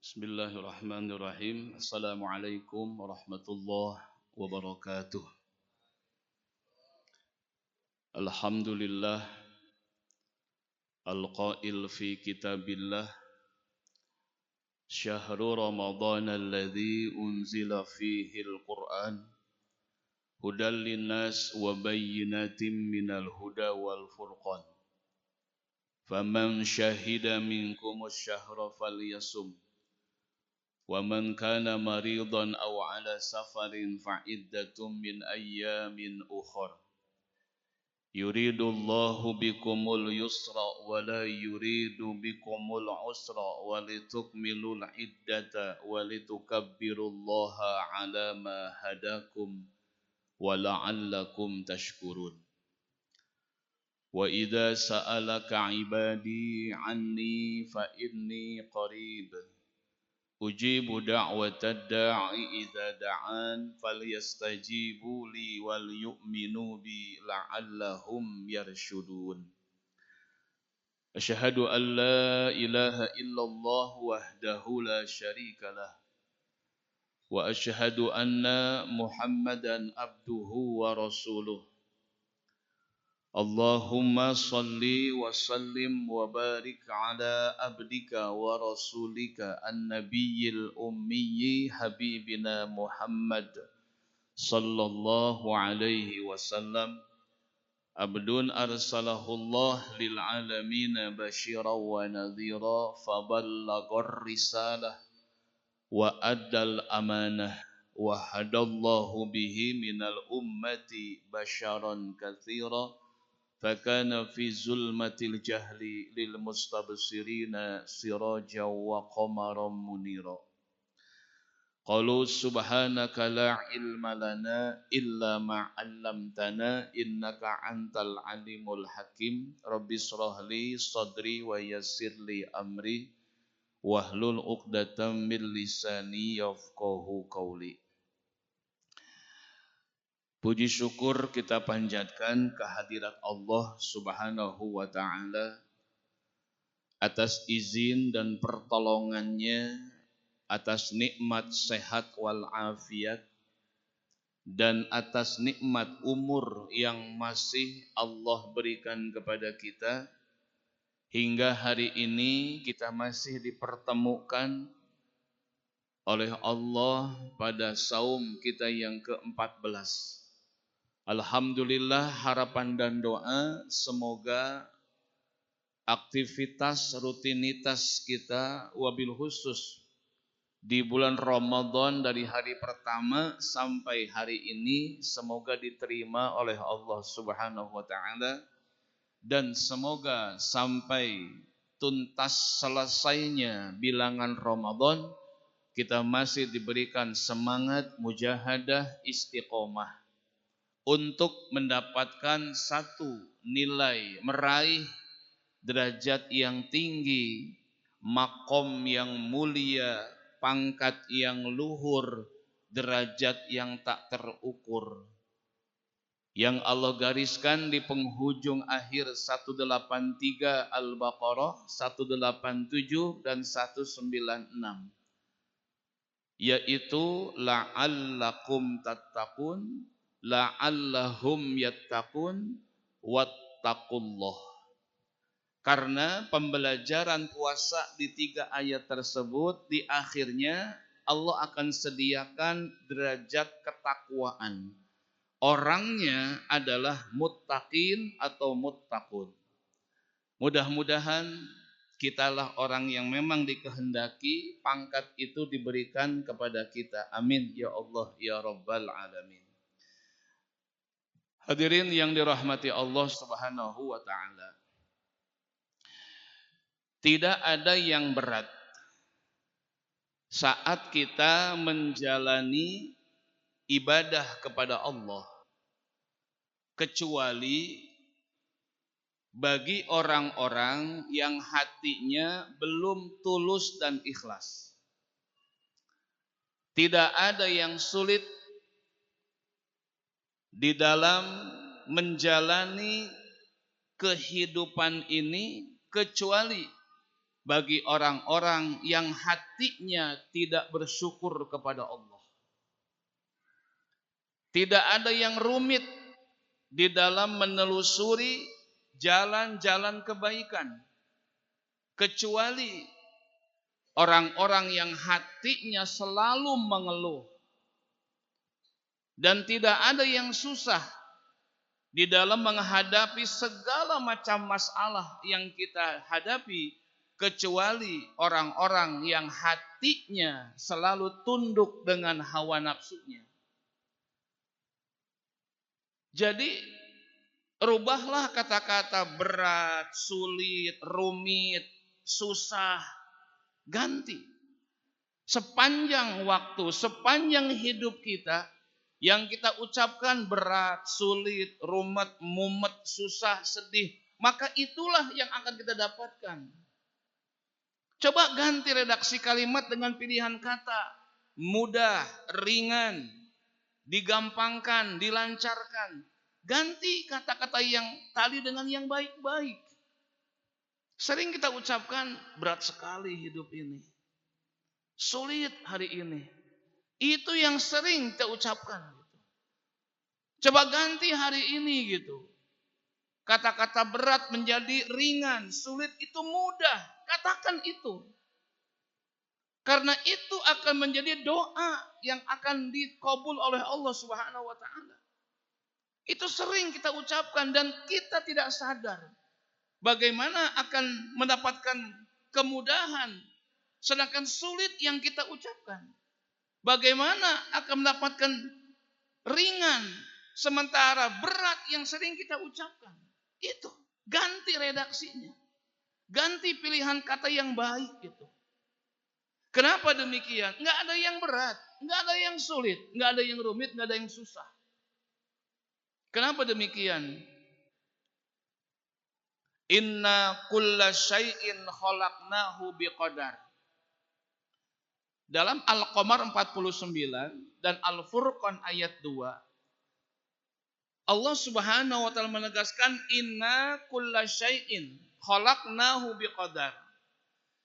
Bismillahirrahmanirrahim. Assalamualaikum warahmatullahi wabarakatuh. Alhamdulillah al-qail fi kitabillah syahru ramadhan alladhi unzila fihi al-Qur'an hudan linnas wa bayyinatin minal huda wal furqan. Faman syahida minkumus syahra falyasum. وَمَنْ كَانَ مَرِيضًا أَوْ عَلَى سَفَرٍ فَعِدَّةٌ مِّنْ أَيَّامٍ أُخَرَ يُرِيدُ اللَّهُ بِكُمُ الْيُسْرَ وَلَا يُرِيدُ بِكُمُ الْعُسْرَ وَلِتُكْمِلُوا الْعِدَّةَ وَلِتُكَبِّرُوا اللَّهَ عَلَى مَا هَدَاكُمْ وَلَعَلَّكُمْ تَشْكُرُونَ وَإِذَا سَأَلَكَ عِبَادِي عَنِّي فَإِنِّي قَرِيبٌ Ujibu da'watad da'i idza da'an falyastajibu li wal yu'minu bi la'allahum yarshudun. Asyhadu an la ilaha illallah wahdahu la syarika lah wa asyhadu anna Muhammadan abduhu wa rasuluh. Allahumma salli wa sallim wa barik ala abdika wa rasulika an-nabiyyil ummiyyi habibina Muhammad sallallahu alaihi wasallam abdun arsalahullah lil alamin basyiran wa nadhira faballaghar risalah wa addal amanah wa hadallahu bihi minal ummati basyaran katsira فكان في ظلمة الجهل للمستبصرين سراجا وقمرا منيرا قالوا سبحانك لا علم لنا إلا ما علمتنا إنك أنت العليم الحكيم رب اشرح لي صدري ويسر لي أمري واحلل عقدة من لساني يفقهوا قولي. Puji syukur kita panjatkan kehadirat Allah Subhanahu wa ta'ala atas izin dan pertolongannya, atas nikmat sehat wal afiat, dan atas nikmat umur yang masih Allah berikan kepada kita. Hingga hari ini kita masih dipertemukan oleh Allah pada saum kita yang ke-14. Alhamdulillah, harapan dan doa semoga aktivitas rutinitas kita wabil khusus di bulan Ramadan dari hari pertama sampai hari ini semoga diterima oleh Allah Subhanahu wa taala, dan semoga sampai tuntas selesainya bilangan Ramadan kita masih diberikan semangat mujahadah istiqomah untuk mendapatkan satu nilai, meraih derajat yang tinggi, makom yang mulia, pangkat yang luhur, derajat yang tak terukur, yang Allah gariskan di penghujung akhir 183 Al-Baqarah, 187 dan 196, yaitu la'allakum tattaqun, la'allahum yattaqun wattaqullah. Karena pembelajaran puasa di 3 ayat tersebut, di akhirnya Allah akan sediakan derajat ketakwaan. Orangnya adalah muttaqin atau muttaqun. Mudah-mudahan kitalah orang yang memang dikehendaki pangkat itu diberikan kepada kita. Amin ya Allah ya Rabbal alamin. Hadirin yang dirahmati Allah Subhanahu wa ta'ala, tidak ada yang berat saat kita menjalani ibadah kepada Allah kecuali bagi orang-orang yang hatinya belum tulus dan ikhlas. Tidak ada yang sulit di dalam menjalani kehidupan ini kecuali bagi orang-orang yang hatinya tidak bersyukur kepada Allah. Tidak ada yang rumit di dalam menelusuri jalan-jalan kebaikan, kecuali orang-orang yang hatinya selalu mengeluh. Dan tidak ada yang susah di dalam menghadapi segala macam masalah yang kita hadapi, kecuali orang-orang yang hatinya selalu tunduk dengan hawa nafsunya. Jadi rubahlah kata-kata berat, sulit, rumit, susah, ganti. Sepanjang waktu, sepanjang hidup kita, yang kita ucapkan berat, sulit, rumet, mumet, susah, sedih, maka itulah yang akan kita dapatkan. Coba ganti redaksi kalimat dengan pilihan kata mudah, ringan, digampangkan, dilancarkan. Ganti kata-kata yang tadi dengan yang baik-baik. Sering kita ucapkan berat sekali hidup ini, sulit hari ini. Itu yang sering kita ucapkan. Coba ganti hari ini gitu. Kata-kata berat menjadi ringan, sulit itu mudah. Katakan itu. Karena itu akan menjadi doa yang akan dikabul oleh Allah Subhanahu wa taala. Itu sering kita ucapkan dan kita tidak sadar bagaimana akan mendapatkan kemudahan sedangkan sulit yang kita ucapkan. Bagaimana akan mendapatkan ringan sementara berat yang sering kita ucapkan. Itu ganti redaksinya. Ganti pilihan kata yang baik itu. Kenapa demikian? Enggak ada yang berat, enggak ada yang sulit, enggak ada yang rumit, enggak ada yang susah. Kenapa demikian? Inna kulla syai'in khalaqnahu biqadar. Dalam Al-Qamar 49 dan Al-Furqan ayat 2, Allah Subhanahu wa taala menegaskan inna kulla syai'in khalaqnahu biqadar.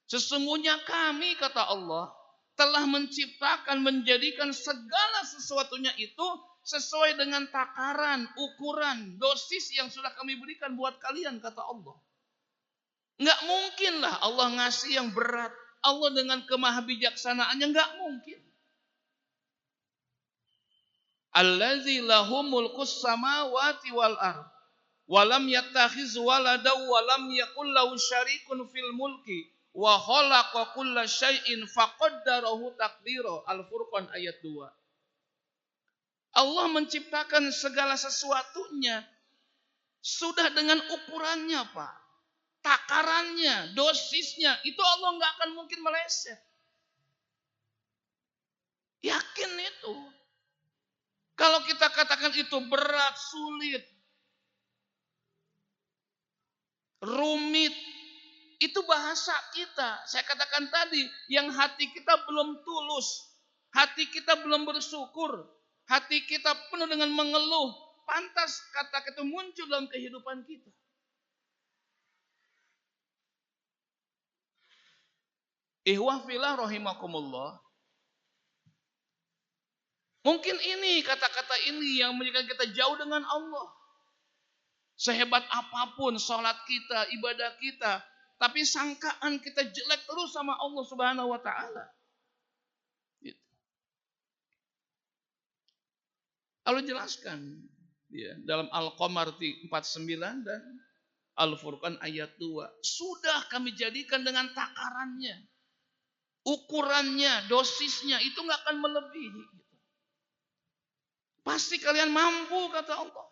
Sesungguhnya kami, kata Allah, telah menciptakan, menjadikan segala sesuatunya itu sesuai dengan takaran, ukuran, dosis yang sudah kami berikan buat kalian, kata Allah. Enggak mungkinlah Allah ngasih yang berat. Allah dengan kemahabijaksanaannya enggak mungkin. Allazi lahu mulkus samawati wal ard wa lam yattakhiz walada wa lam yakul lahu syarikun fil mulki wa khalaqa kulla syai'in faqaddarahu taqdira. Al-Furqan ayat 2. Allah menciptakan segala sesuatunya sudah dengan ukurannya, Pak. Takarannya, dosisnya, itu Allah nggak akan mungkin meleset. Yakin itu. Kalau kita katakan itu berat, sulit, rumit, itu bahasa kita. Saya katakan tadi, yang hati kita belum tulus, hati kita belum bersyukur, hati kita penuh dengan mengeluh, pantas kata itu muncul dalam kehidupan kita. Ihwah fillah rahimakumullah. Mungkin ini kata-kata ini yang menjadikan kita jauh dengan Allah. Sehebat apapun sholat kita, ibadah kita, tapi sangkaan kita jelek terus sama Allah Subhanahu wa taala. Gitu. Allah jelaskan ya, dalam Al-Qamar 49 dan Al-Furqan ayat 2. Sudah kami jadikan dengan takarannya, ukurannya, dosisnya, itu nggak akan melebihi. Pasti kalian mampu, kata Allah.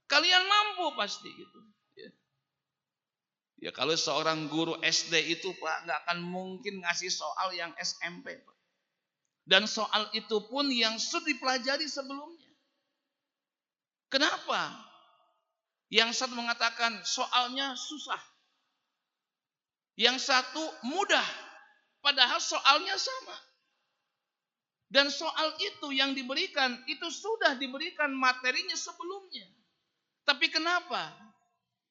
Kalian mampu pasti gitu. Ya kalau seorang guru SD itu, Pak, nggak akan mungkin ngasih soal yang SMP, Pak. Dan soal itu pun yang sudah dipelajari sebelumnya. Kenapa? Yang satu mengatakan soalnya susah. Yang satu mudah. Padahal soalnya sama. Dan soal itu yang diberikan, itu sudah diberikan materinya sebelumnya. Tapi kenapa?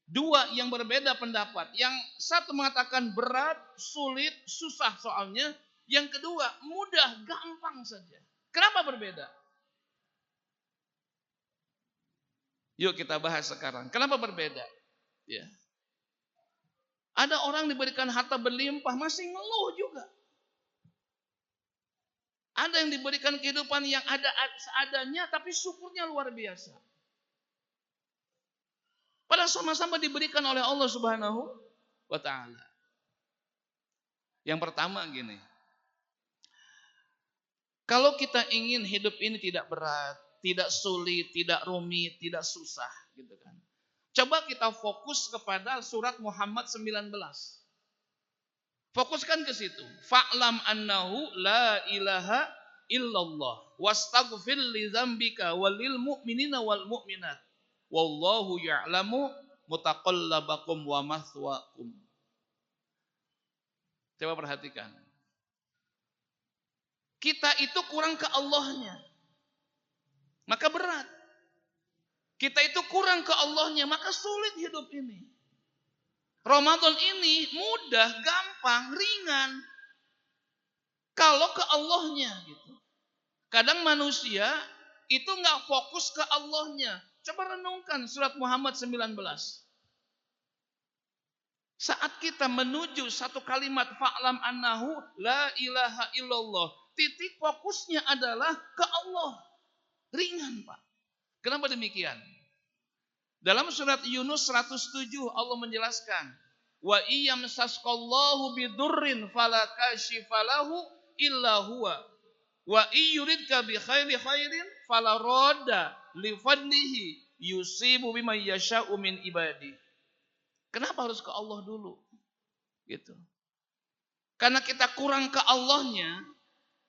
Dua yang berbeda pendapat. Yang satu mengatakan berat, sulit, susah soalnya. Yang kedua mudah, gampang saja. Kenapa berbeda? Yuk kita bahas sekarang. Kenapa berbeda? Ya. Ada orang diberikan harta berlimpah masih ngeluh juga. Ada yang diberikan kehidupan yang ada seadanya tapi syukurnya luar biasa. Padahal sama-sama diberikan oleh Allah Subhanahu wa taala. Yang pertama gini. Kalau kita ingin hidup ini tidak berat, tidak sulit, tidak rumit, tidak susah gitu kan. Coba kita fokus kepada surat Muhammad 19. Fokuskan ke situ. Fa'lam annahu la ilaha illallah wastaghfir li dzambika walil mu'minina wal mu'minat. Wallahu ya'lamu mutaqallabakum wa mathwaakum. Coba perhatikan. Kita itu kurang ke Allahnya. Maka berat. Kita itu kurang ke Allahnya, maka sulit hidup ini. Ramadan ini mudah, gampang, ringan. Kalau ke Allahnya gitu. Kadang manusia itu nggak fokus ke Allahnya. Coba renungkan surat Muhammad 19. Saat kita menuju satu kalimat fa'lam annahu la ilaha illallah. Titik fokusnya adalah ke Allah. Ringan, Pak. Kenapa demikian? Dalam surat Yunus 107 Allah menjelaskan, wa iyamsasqallahu bidurrin fala kashifalahu illa huwa wa iyuridka bi khairin fala radda li fadlihi yusibu bima yasha'u min ibadi. Kenapa harus ke Allah dulu? Gitu. Karena kita kurang ke Allahnya,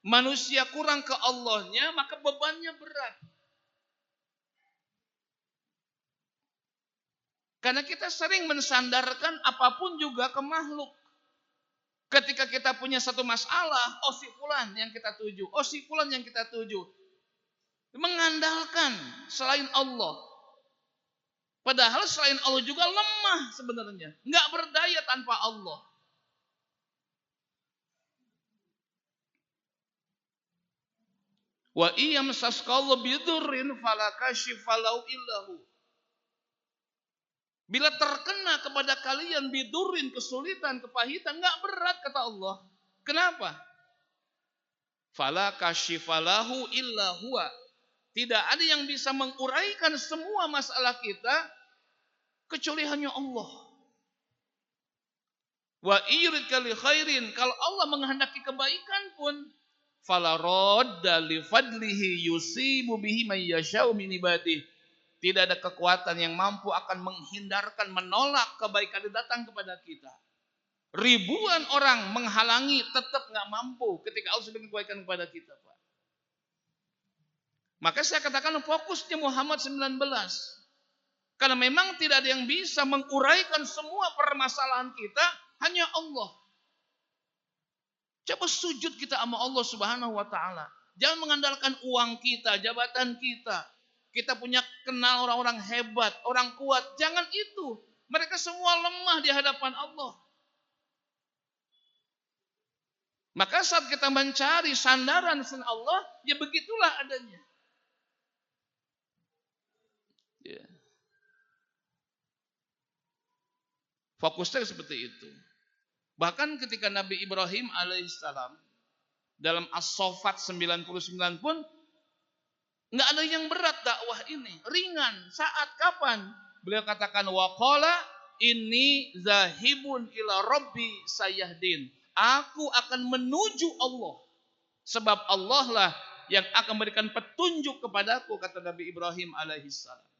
manusia kurang ke Allahnya, maka bebannya berat. Karena kita sering mensandarkan apapun juga ke makhluk. Ketika kita punya satu masalah, oh si fulan yang kita tuju, oh si fulan yang kita tuju. Mengandalkan selain Allah. Padahal selain Allah juga lemah sebenarnya. Nggak berdaya tanpa Allah. Wa iyamsasqallahu bidurrin fala kashifalahu illahu. Bila terkena kepada kalian bidurin, kesulitan, kepahitan, nggak berat kata Allah. Kenapa? Fala kashifalahu illa huwa. Tidak ada yang bisa menguraikan semua masalah kita kecuali hanya Allah. Wa yuridka li khairin, kalau Allah menghendaki kebaikan pun fala radda li fadlihi yusibu bihi may yasha'u min ibadihi. Tidak ada kekuatan yang mampu akan menghindarkan, menolak kebaikan yang datang kepada kita. Ribuan orang menghalangi, tetap nggak mampu ketika Allah sudah kebaikan kepada kita, Pak. Maka saya katakan fokusnya Muhammad 19. Karena memang tidak ada yang bisa menguraikan semua permasalahan kita, hanya Allah. Coba sujud kita sama Allah Subhanahu wa taala. Jangan mengandalkan uang kita, jabatan kita. Kita punya kenal orang-orang hebat, orang kuat. Jangan itu. Mereka semua lemah di hadapan Allah. Maka saat kita mencari sandaran selain Allah, ya begitulah adanya. Ya. Fokusnya seperti itu. Bahkan ketika Nabi Ibrahim alaihissalam dalam As-Saffat 99 pun nggak ada yang berat dakwah ini, ringan. Saat kapan? Beliau katakan waqala inni zahibun ila rabbi sayahdin. Aku akan menuju Allah. Sebab Allah lah yang akan memberikan petunjuk kepadaku, kata Nabi Ibrahim alaihissalam.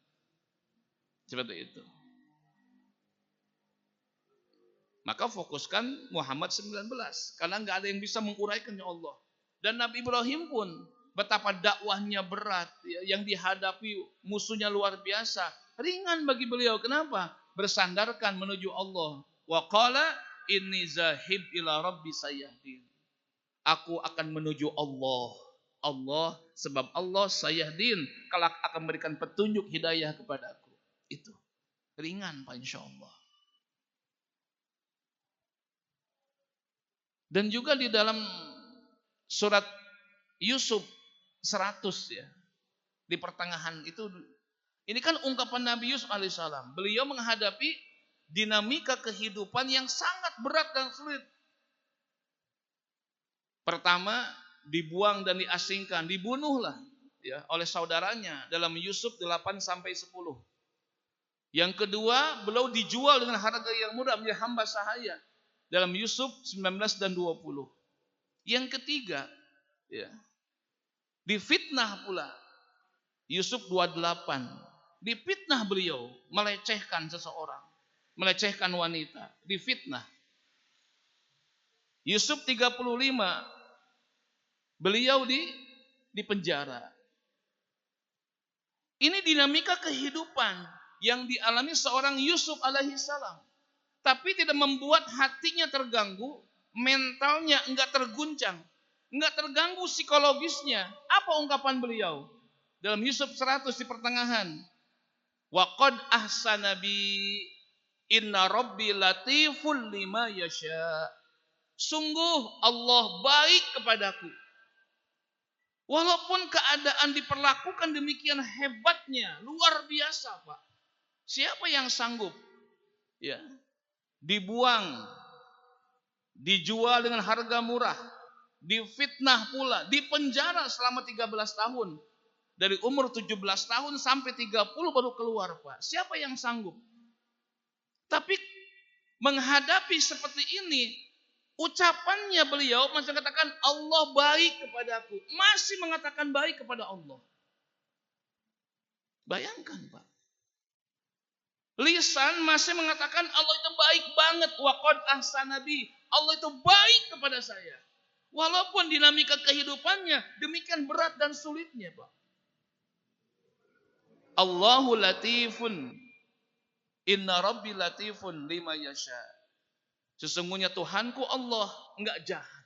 Seperti itu. Maka fokuskan Muhammad 19. Karena nggak ada yang bisa menguraikannya Allah. Dan Nabi Ibrahim pun betapa dakwahnya berat, yang dihadapi musuhnya luar biasa. Ringan bagi beliau. Kenapa? Bersandarkan menuju Allah. Wa qala inni zahib ila rabbi sayahdin. Aku akan menuju Allah. Allah, sebab Allah sayahdin, kelak akan memberikan petunjuk hidayah kepadaku. Itu. Ringan Pak insya Allah. Dan juga di dalam surat Yusuf 100 ya. Di pertengahan itu, ini kan ungkapan Nabi Yusuf alaihissalam. Beliau menghadapi dinamika kehidupan yang sangat berat dan sulit. Pertama, dibuang dan diasingkan, dibunuhlah ya oleh saudaranya dalam Yusuf 8 sampai 10. Yang kedua, beliau dijual dengan harga yang murah menjadi hamba sahaya dalam Yusuf 19 dan 20. Yang ketiga, ya, difitnah pula Yusuf 28. Difitnah beliau, melecehkan seseorang, melecehkan wanita, difitnah. Yusuf 35, beliau di penjara. Ini dinamika kehidupan yang dialami seorang Yusuf alaihissalam. Tapi tidak membuat hatinya terganggu, mentalnya enggak terguncang, enggak terganggu psikologisnya. Apa ungkapan beliau? Dalam Yusuf 100 di pertengahan. Wa qad ahsana bi inna rabbi latiful lima yasha. Sungguh Allah baik kepadaku. Walaupun keadaan diperlakukan demikian hebatnya, luar biasa Pak. Siapa yang sanggup? Ya, dibuang, dijual dengan harga murah, difitnah pula, dipenjara selama 13 tahun. Dari umur 17 tahun sampai 30 baru keluar Pak. Siapa yang sanggup? Tapi menghadapi seperti ini, ucapannya beliau masih mengatakan Allah baik kepadaku. Masih mengatakan baik kepada Allah. Bayangkan Pak. Lisan masih mengatakan Allah itu baik banget. Wa qad ahsana bi. Allah itu baik kepada saya. Walaupun dinamika kehidupannya demikian berat dan sulitnya Pak. Allahu latifun. Inna rabbi latifun lima yasha. Sesungguhnya Tuhanku Allah enggak jahat.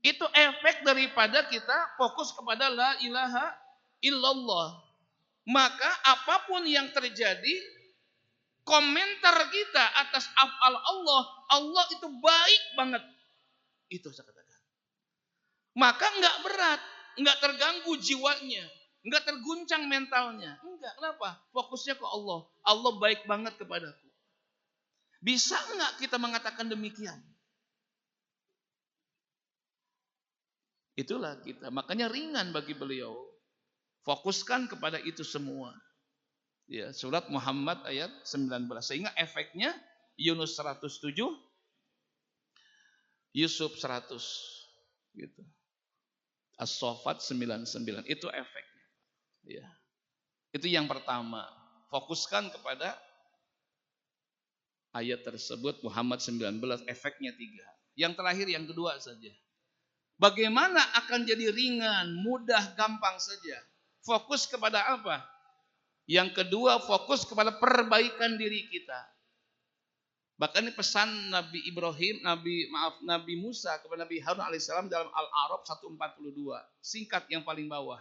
Itu efek daripada kita fokus kepada la ilaha illallah. Maka apapun yang terjadi, komentar kita atas af'al Allah, Allah itu baik banget. Itu saya katakan. Maka enggak berat, enggak terganggu jiwanya, enggak terguncang mentalnya. Enggak, kenapa? Fokusnya ke Allah. Allah baik banget kepadaku. Bisa enggak kita mengatakan demikian? Itulah kita. Makanya ringan bagi beliau. Fokuskan kepada itu semua. Ya, surat Muhammad ayat 19. Sehingga efeknya Yunus 107, Yusuf 100 gitu. As-Saffat 99. Itu efeknya. Ya. Itu yang pertama. Fokuskan kepada ayat tersebut Muhammad 19, efeknya 3. Yang terakhir yang kedua saja. Bagaimana akan jadi ringan, mudah, gampang saja? Fokus kepada apa? Yang kedua, fokus kepada perbaikan diri kita. Bahkan ini pesan Nabi Ibrahim, Nabi Musa kepada Nabi Harun alaihissalam dalam Al-A'raf 142. Singkat yang paling bawah.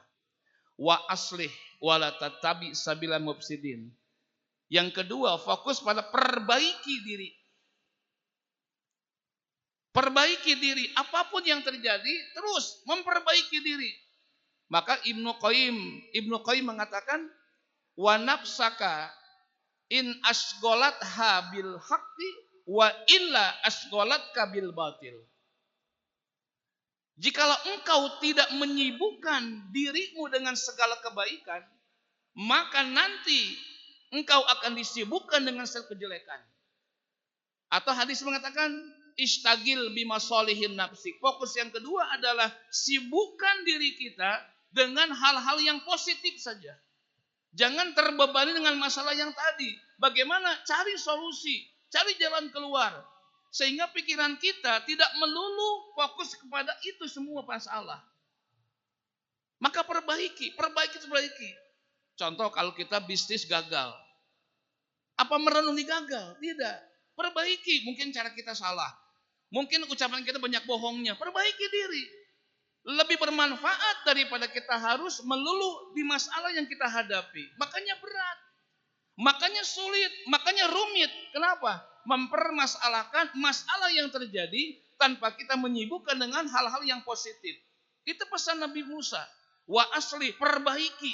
Wa aslih wa la tattabi sabilal mufsidin. Yang kedua, fokus pada perbaiki diri. Perbaiki diri, apapun yang terjadi, terus memperbaiki diri. Maka Ibnu Qayyim mengatakan, wa nafsaka in asgolatha bil haqqi wa illa asgolatka bil batil. Jikalau engkau tidak menyibukkan dirimu dengan segala kebaikan, maka nanti engkau akan disibukkan dengan segala kejelekan. Atau hadis mengatakan, istagil bima solihin nafsik. Fokus yang kedua adalah sibukkan diri kita dengan hal-hal yang positif saja. Jangan terbebani dengan masalah yang tadi. Bagaimana cari solusi, cari jalan keluar. Sehingga pikiran kita tidak melulu fokus kepada itu semua masalah. Maka perbaiki. Contoh kalau kita bisnis gagal. Apa merenungi gagal? Tidak. Perbaiki. Mungkin cara kita salah. Mungkin ucapan kita banyak bohongnya. Perbaiki diri. Lebih bermanfaat daripada kita harus melulu di masalah yang kita hadapi. Makanya berat. Makanya sulit, makanya rumit. Kenapa? Mempermasalahkan masalah yang terjadi tanpa kita menyibukkan dengan hal-hal yang positif. Itu pesan Nabi Musa. Wa asli, perbaiki.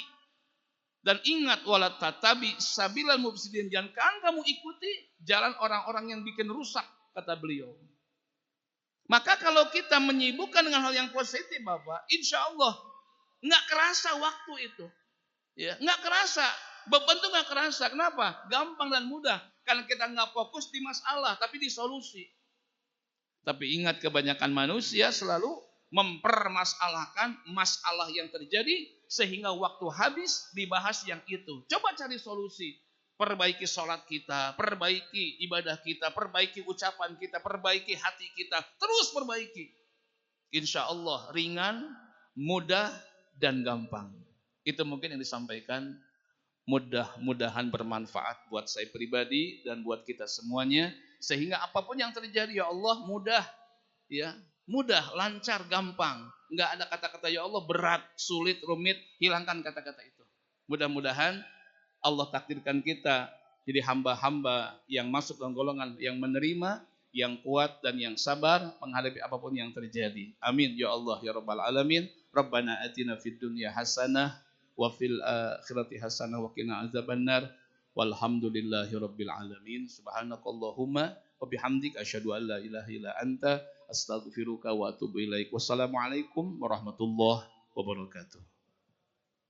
Dan ingat, wala tatabi sabilal mufsidin. Jangan kamu ikuti jalan orang-orang yang bikin rusak, kata beliau. Maka kalau kita menyibukkan dengan hal yang positif, Bapak, insya Allah nggak kerasa waktu itu. Ya, nggak kerasa. Beban itu nggak kerasa. Kenapa? Gampang dan mudah. Karena kita nggak fokus di masalah, tapi di solusi. Tapi ingat, kebanyakan manusia selalu mempermasalahkan masalah yang terjadi sehingga waktu habis dibahas yang itu. Coba cari solusi. Perbaiki sholat kita, perbaiki ibadah kita, perbaiki ucapan kita, perbaiki hati kita. Terus perbaiki. Insya Allah ringan, mudah, dan gampang. Itu mungkin yang disampaikan. Mudah-mudahan bermanfaat buat saya pribadi dan buat kita semuanya. Sehingga apapun yang terjadi, ya Allah, mudah. Ya, mudah, lancar, gampang. Enggak ada kata-kata ya Allah berat, sulit, rumit. Hilangkan kata-kata itu. Mudah-mudahan Allah takdirkan kita jadi hamba-hamba yang masuk dalam golongan yang menerima, yang kuat dan yang sabar menghadapi apapun yang terjadi. Amin ya Allah ya Rabbal alamin. Rabbana atina fid dunya hasanah wa fil akhirati hasanah wa qina azabannar. Walhamdulillahi rabbil alamin. Subhanakallahumma wa bihamdika asyhadu an la ilaha illa anta astaghfiruka wa atubu ilaik. Wassalamualaikum warahmatullahi wabarakatuh.